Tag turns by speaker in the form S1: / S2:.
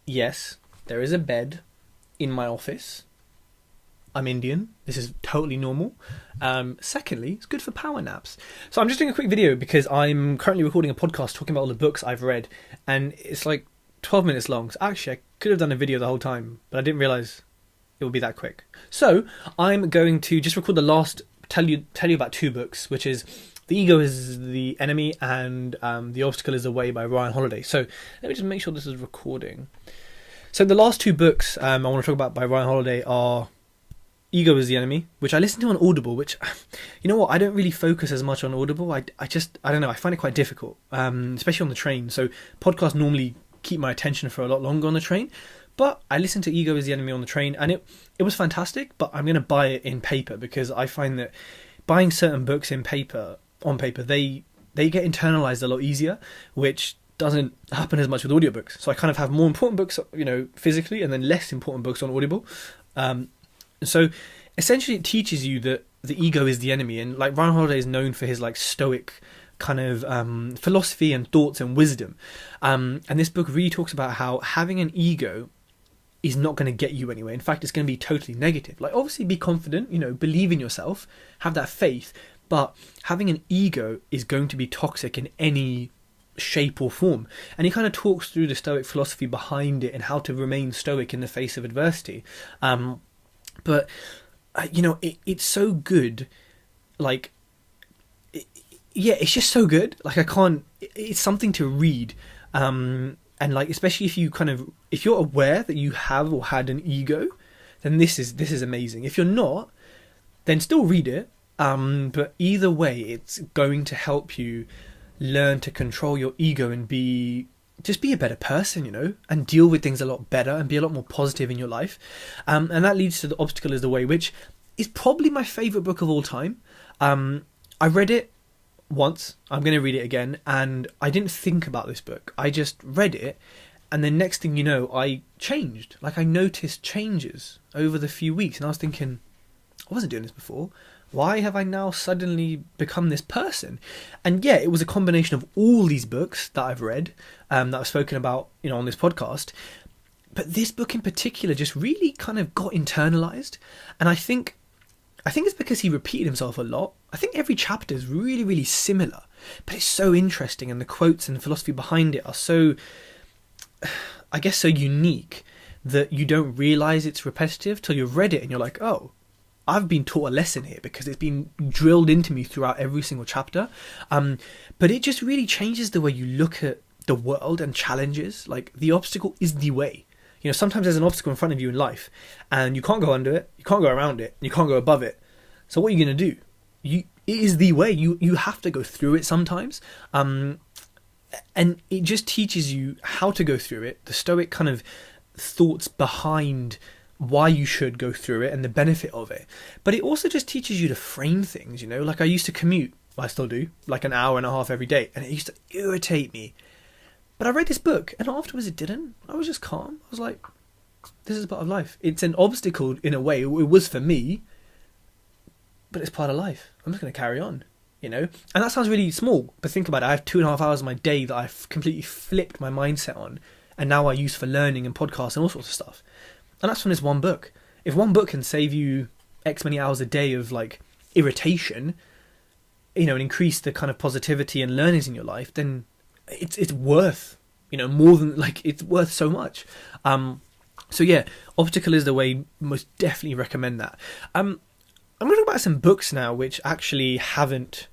S1: yes, there is a bed in my office. I'm Indian. This is totally normal. Secondly, it's good for power naps. So I'm just doing a quick video because I'm currently recording a podcast talking about all the books I've read, and it's like 12 minutes long. So actually, I could have done a video the whole time, but I didn't realize it would be that quick. So I'm going to just record the last, tell you about two books, which is The Ego is the Enemy and The Obstacle is the Way by Ryan Holiday. So let me just make sure this is recording. So the last two books I want to talk about by Ryan Holiday are Ego is the Enemy, which I listened to on Audible, which, you know what, I don't really focus as much on Audible. I don't know, I find it quite difficult, especially on the train. So podcasts normally keep my attention for a lot longer on the train. But I listened to Ego is the Enemy on the train, and it was fantastic, but I'm going to buy it in paper because I find that buying certain books on paper, they get internalized a lot easier, which doesn't happen as much with audiobooks. So I kind of have more important books, physically, and then less important books on Audible. So essentially it teaches you that the ego is the enemy, and like Ryan Holiday is known for his like stoic kind of philosophy and thoughts and wisdom. And this book really talks about how having an ego is not going to get you anywhere. In fact, it's going to be totally negative. Like, obviously be confident, believe in yourself, have that faith, but having an ego is going to be toxic in any shape or form. And he kind of talks through the stoic philosophy behind it and how to remain stoic in the face of adversity. But it's so good. Like, it's just so good. Like, it's something to read. And like, especially if you're aware that you have or had an ego, then this is amazing. If you're not, then still read it. But either way, it's going to help you learn to control your ego and be a better person, and deal with things a lot better and be a lot more positive in your life. And that leads to The Obstacle is the Way, which is probably my favourite book of all time. I read it once. I'm going to read it again. And I didn't think about this book. I just read it. And then next thing you know, I changed. Like, I noticed changes over the few weeks. And I was thinking, I wasn't doing this before. Why have I now suddenly become this person? And yeah, it was a combination of all these books that I've read, that I've spoken about, on this podcast. But this book in particular just really kind of got internalized. And I think it's because he repeated himself a lot. I think every chapter is really, really similar, but it's so interesting. And the quotes and the philosophy behind it are so, I guess, so unique that you don't realize it's repetitive till you've read it and you're like, oh, I've been taught a lesson here because it's been drilled into me throughout every single chapter. But it just really changes the way you look at the world and challenges. Like, the obstacle is the way. Sometimes there's an obstacle in front of you in life and you can't go under it, you can't go around it, and you can't go above it. So what are you going to do? It is the way. You have to go through it sometimes. And it just teaches you how to go through it, the stoic kind of thoughts behind why you should go through it and the benefit of it. But it also just teaches you to frame things, like I used to commute, I still do, like an hour and a half every day, and it used to irritate me. But I read this book and afterwards it didn't. I was just calm. I was like, this is part of life. It's an obstacle in a way. It was for me, but it's part of life. I'm just going to carry on, And that sounds really small, but think about it. I have 2.5 hours of my day that I've completely flipped my mindset on, and now I use for learning and podcasts and all sorts of stuff. And that's from this one book. If one book can save you X many hours a day of like irritation, and increase the kind of positivity and learnings in your life, then it's worth, more than, like, it's worth so much. So yeah, Obstacle is the Way, most definitely recommend that. I'm going to talk about some books now which actually haven't